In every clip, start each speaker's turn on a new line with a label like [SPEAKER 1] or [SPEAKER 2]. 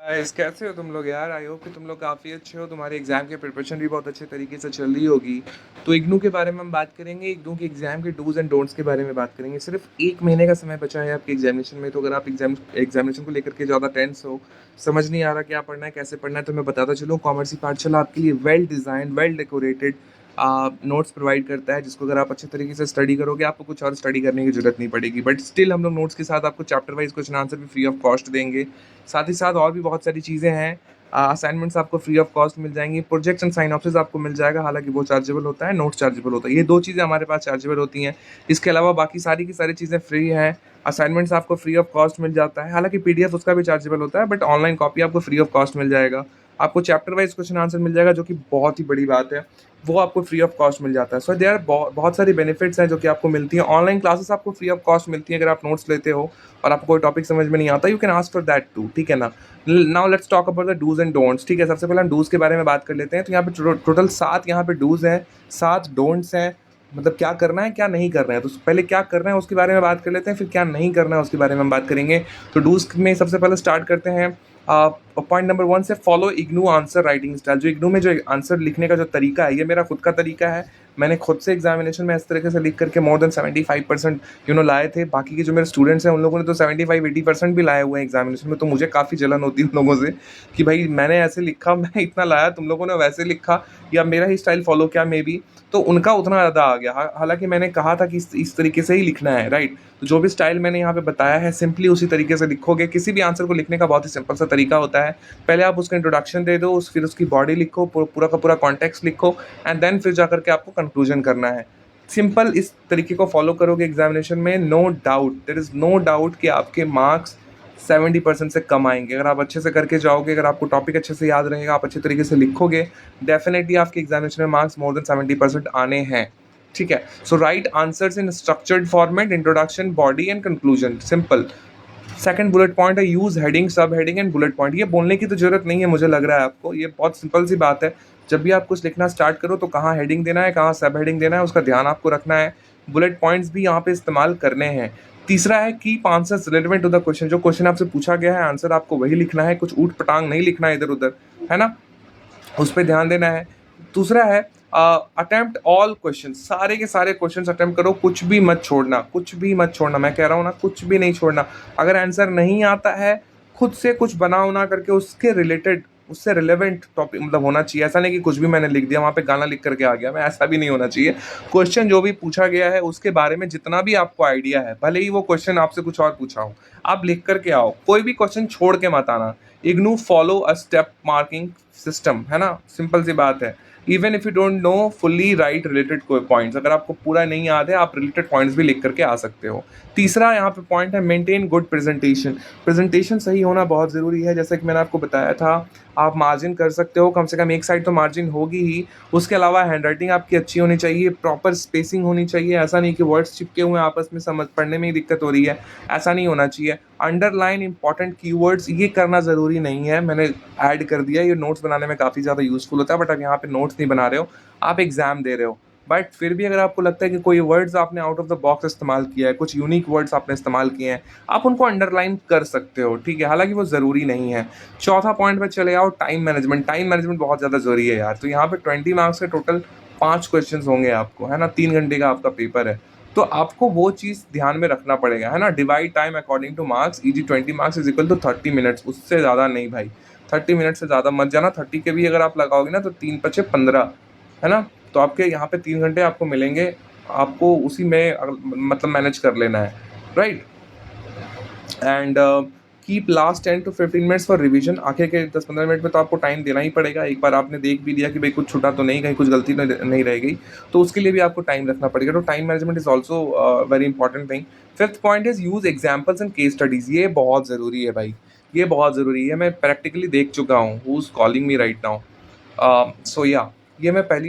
[SPEAKER 1] Guys कैसे हो तुम लोग यार। आई होप कि तुम लोग काफ़ी अच्छे हो, तुम्हारे एग्जाम की प्रिपरेशन भी बहुत अच्छे तरीके से चल रही होगी। तो इग्नू के बारे में हम बात करेंगे, इग्नू के एग्जाम के डूज एंड डोंट्स के बारे में बात करेंगे। सिर्फ 1 महीने का समय बचा है आपके एग्जामिनेशन में, तो अगर आप एग्जामिनेशन को लेकर के ज़्यादा टेंस हो, समझ नहीं आ रहा क्या पढ़ना है कैसे पढ़ना है, तो मैं बताता चलूँ कॉमर्स पाठशाला आपके लिए well design well decorated notes provide करता है, जिसको अगर आप अच्छे तरीके से स्टडी करोगे आपको कुछ और स्टडी करने की जरूरत नहीं पड़ेगी। बट स्टिल हम लोग नोट्स के साथ आपको चैप्टर वाइज क्वेश्चन आंसर भी फ्री ऑफ कॉस्ट देंगे। साथ ही साथ और भी बहुत सारी चीज़ें हैं। असाइनमेंट्स आपको फ्री ऑफ कॉस्ट मिल जाएंगी, प्रोजेक्ट्स एंड साइनॉप्सिस आपको मिल जाएगा, हालांकि वो चार्जेबल होता है, नोट्स चार्जेबल होता है। ये दो चीज़ें हमारे पास चार्जेबल होती हैं। इसके अलावा बाकी सारी की सारी चीज़ें फ्री हैं। असाइनमेंट्स आपको फ्री ऑफ कॉस्ट मिल जाता है, हालांकि पीडीएफ उसका भी चार्जेबल होता है, बट ऑनलाइन कॉपी आपको फ्री ऑफ कॉस्ट मिल जाएगा। आपको चैप्टर वाइज क्वेश्चन आंसर मिल जाएगा, जो कि बहुत ही बड़ी बात है, वो आपको फ्री ऑफ कॉस्ट मिल जाता है। सो देयर बहुत सारी बेनिफिट्स हैं जो कि आपको मिलती हैं। ऑनलाइन क्लासेस आपको फ्री ऑफ कॉस्ट मिलती हैं अगर आप नोट्स लेते हो और आपको कोई टॉपिक समझ में नहीं आता, you can ask for that too, ठीक है ना। Now let's talk about the dos and don'ts. ठीक है, सबसे पहले हम डूज के बारे में बात कर लेते हैं। तो यहाँ पे टोटल 7 यहाँ पे डूज हैं, 7 डोंट्स हैं। मतलब क्या करना है क्या नहीं करना है। तो पहले क्या करना है उसके बारे में बात कर लेते हैं, फिर क्या नहीं करना है उसके बारे में हम बात करेंगे। तो डूज में सबसे पहले स्टार्ट करते हैं पॉइंट नंबर 1 से, follow IGNOU answer writing style. जो इग्नू में जो आंसर लिखने का जो तरीका है, ये मेरा खुद का तरीका है। मैंने खुद से एग्जामिनेशन में इस तरीके से लिख करके मोर देन 75% लाए थे। बाकी के जो मेरे स्टूडेंट्स हैं उन लोगों ने तो 75-80% भी लाए हुए हैं एग्जामिनेशन में। तो मुझे काफ़ी जलन होती है उन लोगों से कि भाई मैंने ऐसे लिखा, मैं इतना लाया, तुम लोगों ने वैसे लिखा, या मेरा ही स्टाइल फॉलो किया मे बी, तो उनका उतना ज़्यादा आ गया। हालांकि मैंने कहा था कि इस तरीके से ही लिखना है, राइट। तो जो भी स्टाइल मैंने यहाँ पे बताया है, सिंपली उसी तरीके से लिखोगे। किसी भी आंसर को लिखने का बहुत ही सिंपल सा तरीका होता है। पहले आप उसका इंट्रोडक्शन दे दो, फिर उसकी बॉडी लिखो, पूरा का पूरा कॉन्टेक्स्ट लिखो, एंड देन फिर जाकर के आपको कंक्लूजन करना है। सिंपल इस तरीके को फॉलो करोगे एग्जामिनेशन में, no doubt, there is no doubt कि आपके मार्क्स 70% से कम आएंगे। अगर आप अच्छे से करके जाओगे, अगर आपको टॉपिक अच्छे से याद रहेगा, आप अच्छे तरीके से लिखोगे, डेफिनेटली आपके एग्जामिनेशन में मार्क्स मोर देन 70% आने हैं। ठीक है। So write answers in structured format, introduction, body and conclusion, simple. Second bullet point है, use heading, sub heading and bullet point. ये बोलने की तो जरूरत नहीं है, मुझे लग रहा है आपको, ये बहुत सिंपल सी बात है। जब भी आप कुछ लिखना स्टार्ट करो तो कहाँ हेडिंग देना है, कहाँ सब हेडिंग देना है, उसका ध्यान आपको रखना है। बुलेट पॉइंट्स भी यहाँ पे इस्तेमाल करने हैं। तीसरा है, keep answers relevant to the question. जो क्वेश्चन आपसे पूछा गया है, आंसर आपको वही लिखना है, कुछ ऊट पटांग नहीं लिखना है इधर उधर, है ना, उस पर ध्यान देना है। दूसरा है, अटेम्प्ट ऑल क्वेश्चन, सारे के सारे क्वेश्चन अटेम्प्ट करो, कुछ भी मत छोड़ना, कुछ भी मत छोड़ना, मैं कह रहा हूँ ना, कुछ भी नहीं छोड़ना। अगर आंसर नहीं आता है, खुद से कुछ बना उना करके उसके रिलेटेड, उससे रिलेवेंट टॉपिक मतलब होना चाहिए। ऐसा नहीं कि कुछ भी मैंने लिख दिया, वहाँ पे गाना लिख करके आ गया मैं, ऐसा भी नहीं होना चाहिए। क्वेश्चन जो भी पूछा गया है उसके बारे में जितना भी आपको आइडिया है, भले ही वो क्वेश्चन आपसे कुछ और पूछा हो, आप लिख करके आओ, कोई भी क्वेश्चन छोड़ के मत आना। IGNOU follow a step marking system, है ना, सिंपल सी बात है। Even if you don't know fully right related कोई पॉइंट्स, अगर आपको पूरा नहीं याद है, आप रिलेटेड पॉइंट्स भी लिख करके आ सकते हो। तीसरा यहाँ पे पॉइंट है, मेंटेन गुड प्रेजेंटेशन। प्रेजेंटेशन सही होना बहुत ज़रूरी है। जैसे कि मैंने आपको बताया था, आप मार्जिन कर सकते हो, कम से कम एक साइड तो मार्जिन होगी ही। उसके अलावा हैंडराइटिंग आपकी अच्छी होनी चाहिए, प्रॉपर स्पेसिंग होनी चाहिए। ऐसा नहीं कि वर्ड्स चिपके हुए आपस में, समझ पढ़ने में ही दिक्कत हो रही है, ऐसा नहीं होना चाहिए। अंडरलाइन इंपॉर्टेंट कीवर्ड्स, ये करना ज़रूरी नहीं है, मैंने ऐड कर दिया। ये नोट्स बनाने में काफ़ी ज़्यादा यूज़फुल होता है, बट आप यहाँ पे नोट्स नहीं बना रहे हो, आप एग्जाम दे रहे हो। बट फिर भी अगर आपको लगता है कि कोई वर्ड्स आपने आउट ऑफ द बॉक्स इस्तेमाल किया है, कुछ यूनिक वर्ड्स आपने इस्तेमाल किए हैं, आप उनको अंडरलाइन कर सकते हो, ठीक है, हालांकि वो ज़रूरी नहीं है। चौथा पॉइंट पे चले आओ, टाइम मैनेजमेंट। टाइम मैनेजमेंट बहुत ज़्यादा ज़रूरी है यार। तो यहाँ पे 20 मार्क्स के टोटल 5 क्वेश्चन होंगे आपको, है ना, 3 घंटे का आपका पेपर है, तो आपको वो चीज़ ध्यान में रखना पड़ेगा, है ना। Divide time according to marks, ई 20 marks is equal to 30 minutes, उससे ज़्यादा नहीं भाई। 30 मिनट से ज़्यादा मत जाना। 30 के भी अगर आप लगाओगे ना तो 3×5 = 15, है ना। तो आपके यहाँ पे 3 घंटे आपको मिलेंगे, आपको उसी में मतलब मैनेज कर लेना है, right. And keep last 10 to 15 minutes for revision. आखिर के 10-15 मिनट में तो आपको टाइम देना ही पड़ेगा। एक बार आपने देख भी लिया कि भाई कुछ छुटा तो नहीं, कहीं कुछ गलती नहीं रह गई, तो उसके लिए भी आपको टाइम रखना पड़ेगा। तो time management is also very important thing. Fifth point is use examples and case studies. ये बहुत ज़रूरी है भाई, ये बहुत ज़रूरी है। मैं प्रैक्टिकली देख चुका हूँ, who is calling me right now. So yeah, ये मैं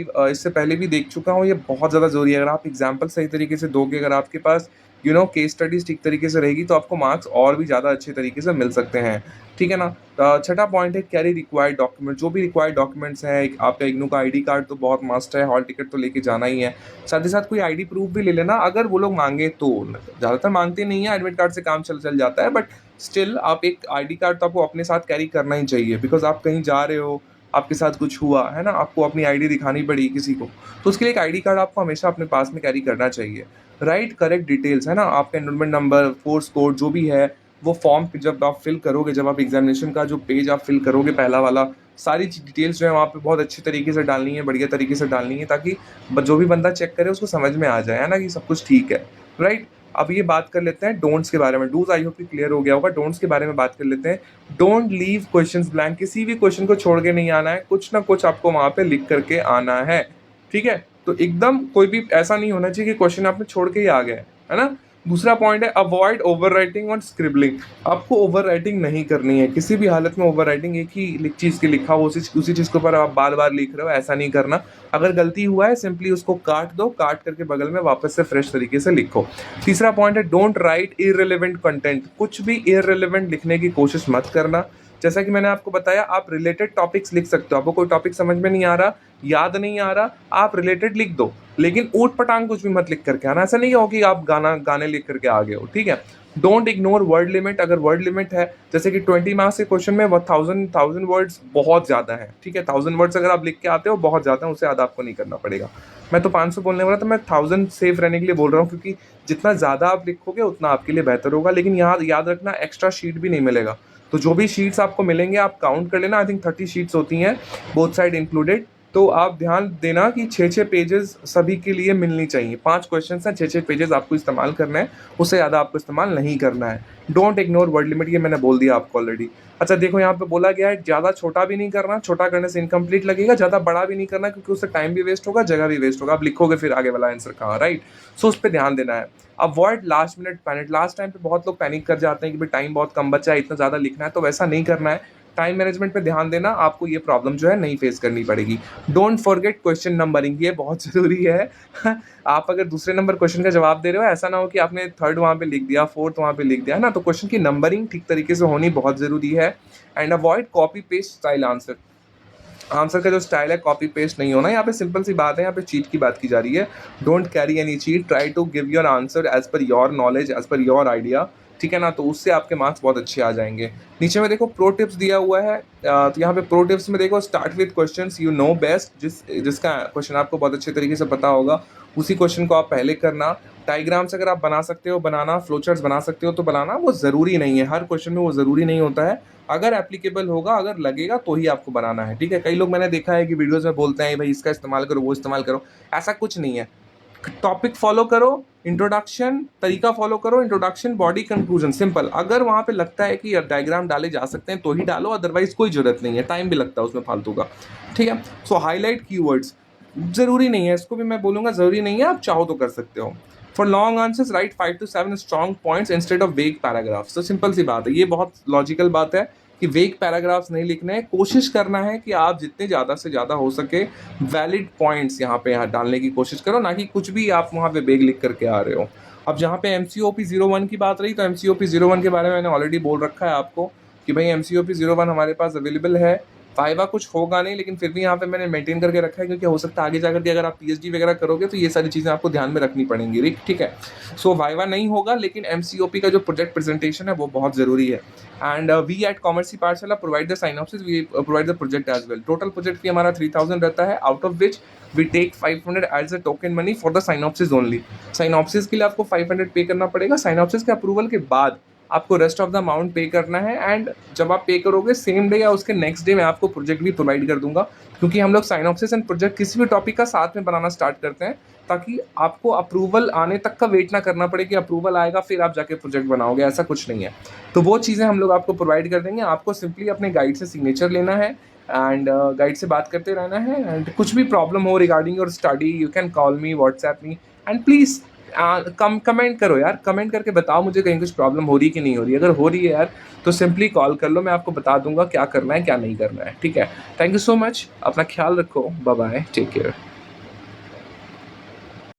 [SPEAKER 1] इससे पहले भी देख चुका हूँ। ये बहुत ज़्यादा ज़रूरी है। अगर आप एग्जाम्पल सही तरीके से दोगे, अगर आपके पास केस स्टडीज ठीक तरीके से रहेगी, तो आपको मार्क्स और भी ज़्यादा अच्छे तरीके से मिल सकते हैं, ठीक है ना। छठा पॉइंट है, कैरी रिक्वायर्ड डॉक्यूमेंट। जो भी रिक्वायर्ड डॉक्यूमेंट्स हैं, आपका इग्नू का आईडी कार्ड तो बहुत मस्ट है, हॉल टिकट तो लेके जाना ही है। साथ ही साथ कोई आईडी प्रूफ भी ले लेना, अगर वो लोग मांगे तो। ज़्यादातर मांगते नहीं है, एडमिट कार्ड से काम चल जाता है, बट स्टिल आप एक आईडी कार्ड तो आपको अपने साथ कैरी करना ही चाहिए, बिकॉज आप कहीं जा रहे हो, आपके साथ कुछ हुआ है ना, आपको अपनी आईडी दिखानी पड़ी किसी को, तो उसके लिए एक आईडी कार्ड आपको हमेशा अपने पास में कैरी करना चाहिए। राइट करेक्ट डिटेल्स है ना, आपका एनरोलमेंट नंबर, कोर्स कोड जो भी है, वो फॉर्म जब आप फिल करोगे, जब आप एग्जामिनेशन का जो पेज आप फिल करोगे पहला वाला, सारी डिटेल्स जो है वहाँ पे बहुत अच्छे तरीके से डालनी है, बढ़िया तरीके से डालनी है, ताकि जो भी बंदा चेक करे उसको समझ में आ जाए, है ना, कि सब कुछ ठीक है। राइट, अब ये बात कर लेते हैं डोंट्स के बारे में। डूज आई होप कि क्लियर हो गया होगा। डोंट्स के बारे में बात कर लेते हैं। डोंट लीव क्वेश्चंस ब्लैंक, किसी भी क्वेश्चन को छोड़ के नहीं आना है, कुछ ना कुछ आपको वहां पे लिख करके आना है, ठीक है। तो एकदम कोई भी ऐसा नहीं होना चाहिए कि क्वेश्चन आपने छोड़ के ही आ गए, है ना। दूसरा पॉइंट है अवॉइड ओवर राइटिंग और स्क्रिबलिंग। आपको ओवर राइटिंग नहीं करनी है किसी भी हालत में। ओवर राइटिंग एक ही चीज़ की लिखा हो, उसी चीज़ के ऊपर आप बार बार लिख रहे हो, ऐसा नहीं करना। अगर गलती हुआ है सिंपली उसको काट दो, काट करके बगल में वापस से फ्रेश तरीके से लिखो। तीसरा पॉइंट है डोंट राइट इररिलेवेंट कंटेंट। कुछ भी इररिलेवेंट लिखने की कोशिश मत करना। जैसा कि मैंने आपको बताया, आप रिलेटेड टॉपिक्स लिख सकते हो। आपको कोई टॉपिक समझ में नहीं आ रहा, याद नहीं आ रहा, आप रिलेटेड लिख दो, लेकिन ऊट पटांग कुछ भी मत लिख करके आना। ऐसा नहीं हो कि आप गाने लिख करके आ गए हो, ठीक है। Don't ignore word limit. अगर वर्ड लिमिट है, जैसे कि 20 मार्क्स के क्वेश्चन में 1000 वर्ड्स बहुत ज़्यादा है, ठीक है। 1000 वर्ड्स अगर आप लिख के आते हो बहुत ज़्यादा है, उससे ज़्यादा आपको नहीं करना पड़ेगा। मैं तो 500 बोलने वाला था, मैं 1000 सेफ रहने के लिए बोल रहा हूँ, क्योंकि जितना ज़्यादा आप लिखोगे उतना आपके लिए बेहतर होगा। लेकिन यहाँ याद रखना, एक्स्ट्रा शीट भी नहीं मिलेगा। तो जो भी शीट्स आपको मिलेंगे आप काउंट कर लेना। आई थिंक 30 शीट्स होती हैं, बोथ साइड इंक्लूडेड। तो आप ध्यान देना कि 6-6 पेजेस सभी के लिए मिलनी चाहिए। 5 क्वेश्चन हैं, 6-6 पेजेस आपको इस्तेमाल करना है, उससे ज़्यादा आपको इस्तेमाल नहीं करना है। डोंट इग्नोर वर्ड लिमिट, ये मैंने बोल दिया आपको ऑलरेडी। अच्छा देखो, यहाँ पे बोला गया है ज़्यादा छोटा भी नहीं करना, छोटा करने से इनकम्प्लीट लगेगा। ज़्यादा बड़ा भी नहीं करना, क्योंकि उससे टाइम भी वेस्ट होगा, जगह भी वेस्ट होगा, आप लिखोगे फिर आगे वाला आंसर कहाँ, राइट। सो उस पर ध्यान देना है। Avoid last minute panic. Last time पे बहुत लोग पैनिक कर जाते हैं कि भाई टाइम बहुत कम बचा है, इतना ज़्यादा लिखना है, तो वैसा नहीं करना है। टाइम मैनेजमेंट पे ध्यान देना, आपको ये प्रॉब्लम जो है नहीं फेस करनी पड़ेगी। डोंट फॉरगेट क्वेश्चन नंबरिंग, ये बहुत ज़रूरी है। आप अगर दूसरे नंबर क्वेश्चन का जवाब दे रहे हो, ऐसा ना हो कि आपने 3rd वहाँ पे लिख दिया, 4th वहाँ पे लिख दिया, है ना। तो क्वेश्चन की नंबरिंग ठीक तरीके से होनी बहुत ज़रूरी है। And avoid copy paste style answer. Answer का जो स्टाइल है कॉपी पेस्ट नहीं होना। यहाँ पे सिंपल सी बात है, यहाँ पे चीट की बात की जा रही है। Don't carry any cheat, try to give your answer as per your knowledge, as per your idea, ठीक है ना। तो उससे आपके मार्क्स बहुत अच्छे आ जाएंगे। नीचे में देखो प्रो टिप्स दिया हुआ है। तो यहाँ पे प्रो टिप्स में देखो, start with questions you know best. जिसका क्वेश्चन आपको बहुत अच्छे तरीके से पता होगा, उसी क्वेश्चन को आप पहले करना। डायग्राम्स अगर आप बना सकते हो बनाना, फ्लो चार्ट्स बना सकते हो तो बनाना। वो ज़रूरी नहीं है, हर क्वेश्चन में वो ज़रूरी नहीं होता है। अगर एप्लीकेबल होगा, अगर लगेगा तो ही आपको बनाना है, ठीक है। कई लोग मैंने देखा है कि वीडियोज़ में बोलते हैं भाई इसका इस्तेमाल करो, वो इस्तेमाल करो। ऐसा कुछ नहीं है। टॉपिक फॉलो करो, इंट्रोडक्शन तरीका फॉलो करो, इंट्रोडक्शन, बॉडी, कंक्लूजन, सिंपल। अगर वहाँ पे लगता है कि डायग्राम डाले जा सकते हैं तो ही डालो, अदरवाइज कोई जरूरत नहीं है, टाइम भी लगता है उसमें फालतू का, ठीक है। सो हाईलाइट कीवर्ड्स, ज़रूरी नहीं है, इसको भी मैं बोलूँगा ज़रूरी नहीं है, आप चाहो तो कर सकते हो। For long answers right 5 to 7 strong points instead of वेग पैराग्राफ्स। तो सिंपल सी बात है, ये बहुत लॉजिकल बात है कि वेग पैराग्राफ्स नहीं लिखने हैं। कोशिश करना है कि आप जितने ज़्यादा से ज़्यादा हो सके वैलिड पॉइंट्स यहाँ पे डालने की कोशिश करो, ना कि कुछ भी आप वहाँ पे वेग लिख करके आ रहे हो। अब जहाँ पे MCOP 01 की बात रही, तो MCOP 01 के बारे में मैंने ऑलरेडी बोल रखा है आपको कि भाई MCOP 01 हमारे पास अवेलेबल है। वाइवा कुछ होगा नहीं, लेकिन फिर भी यहाँ पे मैंने मेंटेन करके रखा है, क्योंकि हो सकता है आगे जाकर के अगर आप PhD वगैरह करोगे तो ये सारी चीज़ें आपको ध्यान में रखनी पड़ेंगी, ठीक है। सो वाइवा नहीं होगा, लेकिन MCOP का जो प्रोजेक्ट प्रेजेंटेशन है वो बहुत ज़रूरी है। And we at Commerce Pathshala provide the synopsis, we provide the project as well. Total project fee हमारा 3000 रहता है, out of which we take 500 as a token money for the synopsis only. Synopsis के लिए आपको 500 पे करना पड़ेगा। साइनॉप्सिस के अप्रूवल के बाद आपको रेस्ट ऑफ द अमाउंट पे करना है। एंड जब आप पे करोगे सेम डे या उसके नेक्स्ट डे मैं आपको प्रोजेक्ट भी प्रोवाइड कर दूंगा, क्योंकि हम लोग साइनॉप्सिस एंड प्रोजेक्ट किसी भी टॉपिक का साथ में बनाना स्टार्ट करते हैं, ताकि आपको अप्रूवल आने तक का वेट ना करना पड़े कि अप्रूवल आएगा फिर आप जाके प्रोजेक्ट बनाओगे, ऐसा कुछ नहीं है। तो वो चीज़ें हम लोग आपको प्रोवाइड कर देंगे। आपको सिंपली अपने गाइड से सिग्नेचर लेना है एंड गाइड से बात करते रहना है। एंड कुछ भी प्रॉब्लम हो regarding your study, you can call me, WhatsApp me, and please comment करो यार, कमेंट करके बताओ मुझे कहीं कुछ प्रॉब्लम हो रही कि नहीं हो रही। अगर हो रही है यार तो सिंपली कॉल कर लो, मैं आपको बता दूंगा क्या करना है क्या नहीं करना है, ठीक है। थैंक यू सो मच, अपना ख्याल रखो, बाय बाय, टेक केयर।